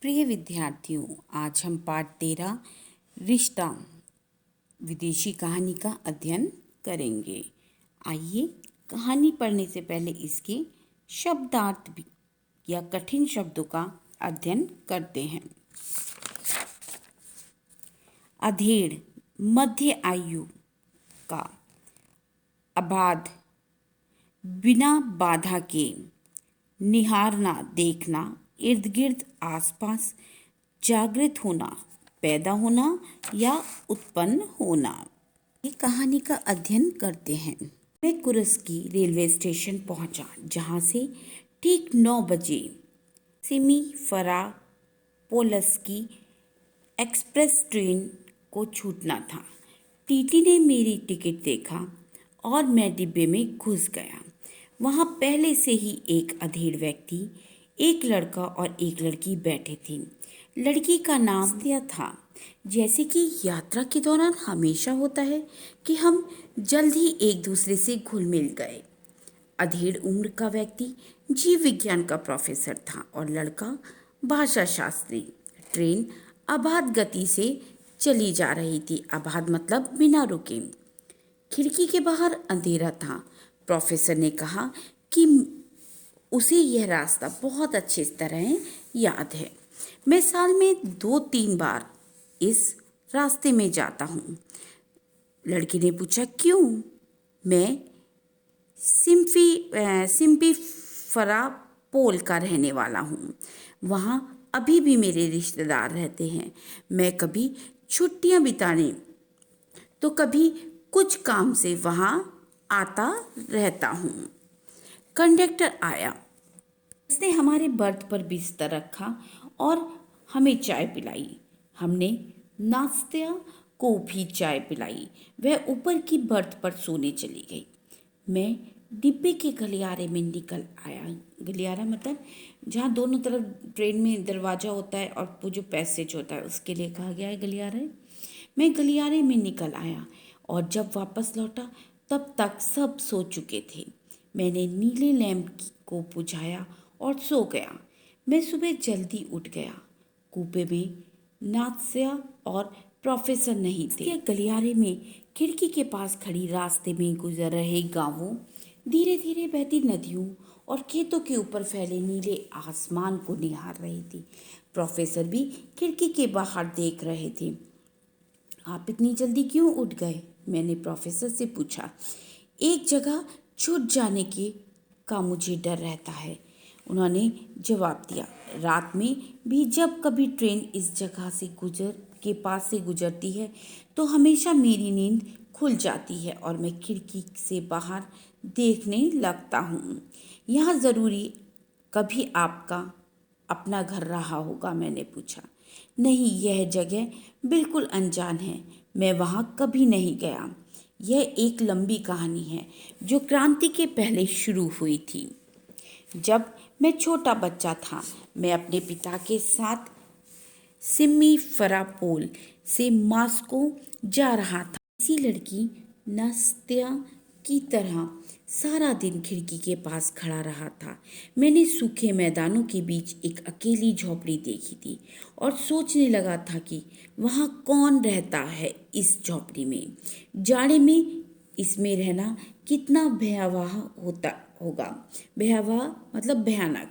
प्रिय विद्यार्थियों, आज हम पाठ 13 रिश्ता विदेशी कहानी का अध्ययन करेंगे। आइए कहानी पढ़ने से पहले इसके शब्दार्थ या कठिन शब्दों का अध्ययन करते हैं। अधेड़ मध्य आयु का, अबाध बिना बाधा के, निहारना देखना, इर्द गिर्द आसपास, जागृत होना, पैदा होना या उत्पन्न होना। ये कहानी का अध्ययन करते हैं। मैं कुर्स्की रेलवे स्टेशन पहुंचा, जहां से ठीक 9 बजे सिमी पोलस्की एक्सप्रेस ट्रेन को छूटना था। टीटी ने मेरी टिकट देखा और मैं डिब्बे में घुस गया। वहां पहले से ही एक अधेड़ व्यक्ति, एक लड़का और एक लड़की बैठे थे। लड़की का नाम दिया था। जैसे कि यात्रा के दौरान हमेशा होता है कि हम जल्द ही एक दूसरे से घुल मिल गए। अधेड़ उम्र का व्यक्ति जीव विज्ञान का प्रोफेसर था और लड़का भाषा शास्त्री। ट्रेन अबाध गति से चली जा रही थी। अबाध मतलब बिना रुके। खिड़की के बाहर अंधेरा था। प्रोफेसर ने कहा कि उसे यह रास्ता बहुत अच्छी तरह याद है। मैं साल में 2-3 बार इस रास्ते में जाता हूँ। लड़की ने पूछा, क्यों? मैं सिम्पी फरापोल का रहने वाला हूँ। वहाँ अभी भी मेरे रिश्तेदार रहते हैं। मैं कभी छुट्टियाँ बिताने तो कभी कुछ काम से वहाँ आता रहता हूँ। कंडक्टर आया। उसने हमारे बर्थ पर बिस्तर रखा और हमें चाय पिलाई। हमने नाश्ता को भी चाय पिलाई। वह ऊपर की बर्थ पर सोने चली गई। मैं डिब्बे के गलियारे में निकल आया। गलियारा मतलब जहाँ दोनों तरफ ट्रेन में दरवाज़ा होता है और वो जो पैसेज होता है उसके लिए कहा गया है गलियारा। मैं गलियारे में निकल आया और जब वापस लौटा तब तक सब सो चुके थे। मैंने नीले लैंप को बुझाया और सो गया। मैं सुबह जल्दी उठ गया। कूपे में नात्स्या और प्रोफेसर नहीं थे। गलियारे में खिड़की के पास खड़ी रास्ते में गुजर रहे गांवों, धीरे धीरे बहती नदियों और खेतों के ऊपर फैले नीले आसमान को निहार रही थी। प्रोफेसर भी खिड़की के बाहर देख रहे थे। आप इतनी जल्दी क्यों उठ गए? मैंने प्रोफेसर से पूछा। एक जगह छूट जाने का मुझे डर रहता है, उन्होंने जवाब दिया। रात में भी जब कभी ट्रेन इस जगह से के पास से गुजरती है तो हमेशा मेरी नींद खुल जाती है और मैं खिड़की से बाहर देखने लगता हूँ। यहाँ ज़रूरी कभी आपका अपना घर रहा होगा? मैंने पूछा। नहीं, यह जगह बिल्कुल अनजान है। मैं वहाँ कभी नहीं गया। यह एक लंबी कहानी है जो क्रांति के पहले शुरू हुई थी। जब मैं छोटा बच्चा था, मैं अपने पिता के साथ सिम्फेरोपोल से मॉस्को जा रहा था। इसी लड़की नास्त्या की तरह सारा दिन खिड़की के पास खड़ा रहा था। मैंने सूखे मैदानों के बीच एक अकेली झोपड़ी देखी थी और सोचने लगा था कि वहाँ कौन रहता है इस झोपड़ी में। जाड़े में इसमें रहना कितना भयावह होगा। भयावह मतलब भयानक।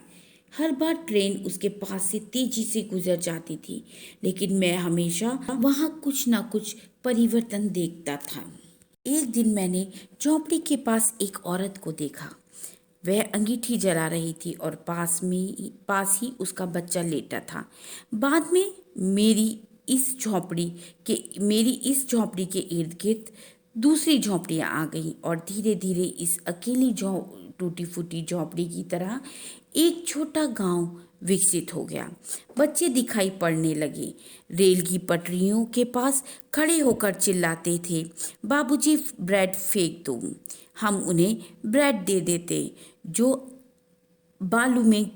हर बार ट्रेन उसके पास से तेजी से गुजर जाती थी, लेकिन मैं हमेशा वहाँ कुछ ना कुछ परिवर्तन देखता था। एक दिन मैंने झोंपड़ी के पास एक औरत को देखा। वह अंगीठी जला रही थी और पास ही उसका बच्चा लेटा था। बाद में मेरी इस झोंपड़ी के इर्द गिर्द दूसरी झोंपड़ियाँ आ गईं और धीरे धीरे इस अकेली टूटी फूटी झोंपड़ी की तरह एक छोटा गांव विकसित हो गया। बच्चे दिखाई पड़ने लगे। रेल की पटरियों के पास खड़े होकर चिल्लाते थे, बाबूजी ब्रेड फेंक दो। हम उन्हें ब्रेड दे देते जो बालू में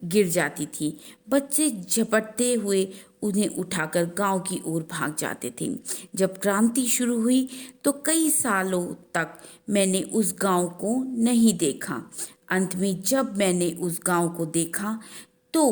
गिर जाती थी। बच्चे झपटते हुए उन्हें उठाकर गांव की ओर भाग जाते थे। जब क्रांति शुरू हुई तो कई सालों तक मैंने उस गांव को नहीं देखा। अंत में जब मैंने उस गांव को देखा तो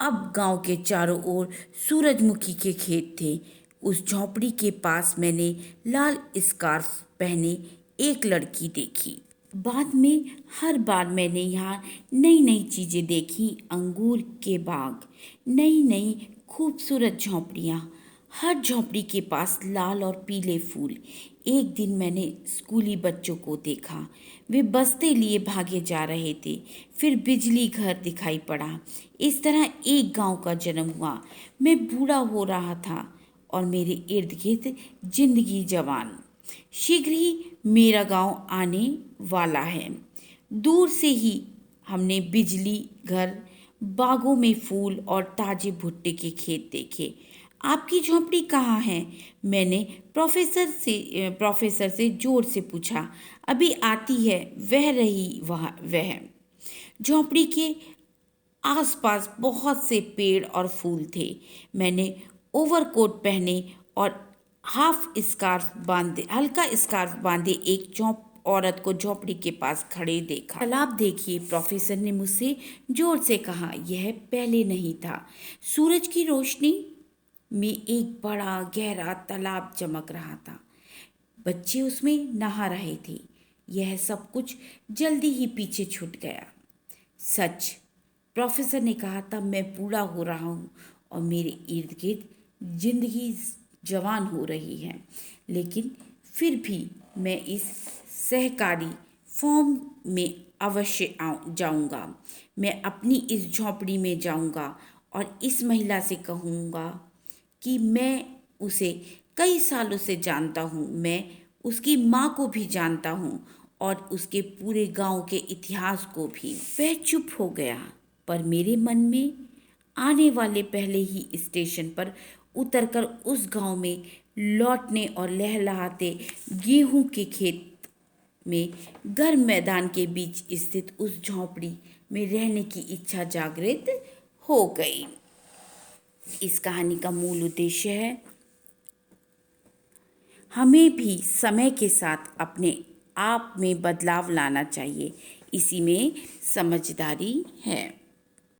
अब गांव के चारों ओर सूरजमुखी के खेत थे। उस झोंपड़ी के पास मैंने लाल स्कार्फ पहने एक लड़की देखी। बाद में हर बार मैंने यहाँ नई नई चीजें देखी, अंगूर के बाग, नई नई खूबसूरत झोंपड़ियाँ, हर झोंपड़ी के पास लाल और पीले फूल। एक दिन मैंने स्कूली बच्चों को देखा, वे बस्ते लिए भागे जा रहे थे। फिर बिजली घर दिखाई पड़ा। इस तरह एक गांव का जन्म हुआ। मैं बूढ़ा हो रहा था और मेरे इर्द गिर्द जिंदगी जवान। शीघ्र ही मेरा गांव आने वाला है। दूर से ही हमने बिजली घर, बागों में फूल और ताजे भुट्टे के खेत देखे। आपकी झोंपड़ी कहाँ है? मैंने प्रोफेसर से जोर से पूछा। अभी आती है, वह रही वह। झोंपड़ी के आसपास बहुत से पेड़ और फूल थे। मैंने ओवरकोट पहने और हल्का स्कार्फ बांधे एक औरत को झोंपड़ी के पास खड़े देखा। तालाब देखिए, प्रोफेसर ने मुझसे जोर से कहा। यह पहले नहीं था। सूरज की रोशनी में एक बड़ा गहरा तालाब चमक रहा था। बच्चे उसमें नहा रहे थे। यह सब कुछ जल्दी ही पीछे छूट गया। सच, प्रोफेसर ने कहा, तब मैं बूढ़ा हो रहा हूँ और मेरे इर्द गिर्द जिंदगी जवान हो रही है। लेकिन फिर भी मैं इस सहकारी फॉर्म में अवश्य जाऊंगा। मैं अपनी इस झोंपड़ी में जाऊंगा और इस महिला से कहूँगा कि मैं उसे कई सालों से जानता हूँ। मैं उसकी माँ को भी जानता हूँ और उसके पूरे गांव के इतिहास को भी। वह चुप हो गया, पर मेरे मन में आने वाले पहले ही स्टेशन पर उतरकर उस गांव में लौटने और लहलहाते गेहूं के खेत में गर्म मैदान के बीच स्थित उस झोंपड़ी में रहने की इच्छा जागृत हो गई। इस कहानी का मूल उद्देश्य है, हमें भी समय के साथ अपने आप में बदलाव लाना चाहिए। इसी में समझदारी है।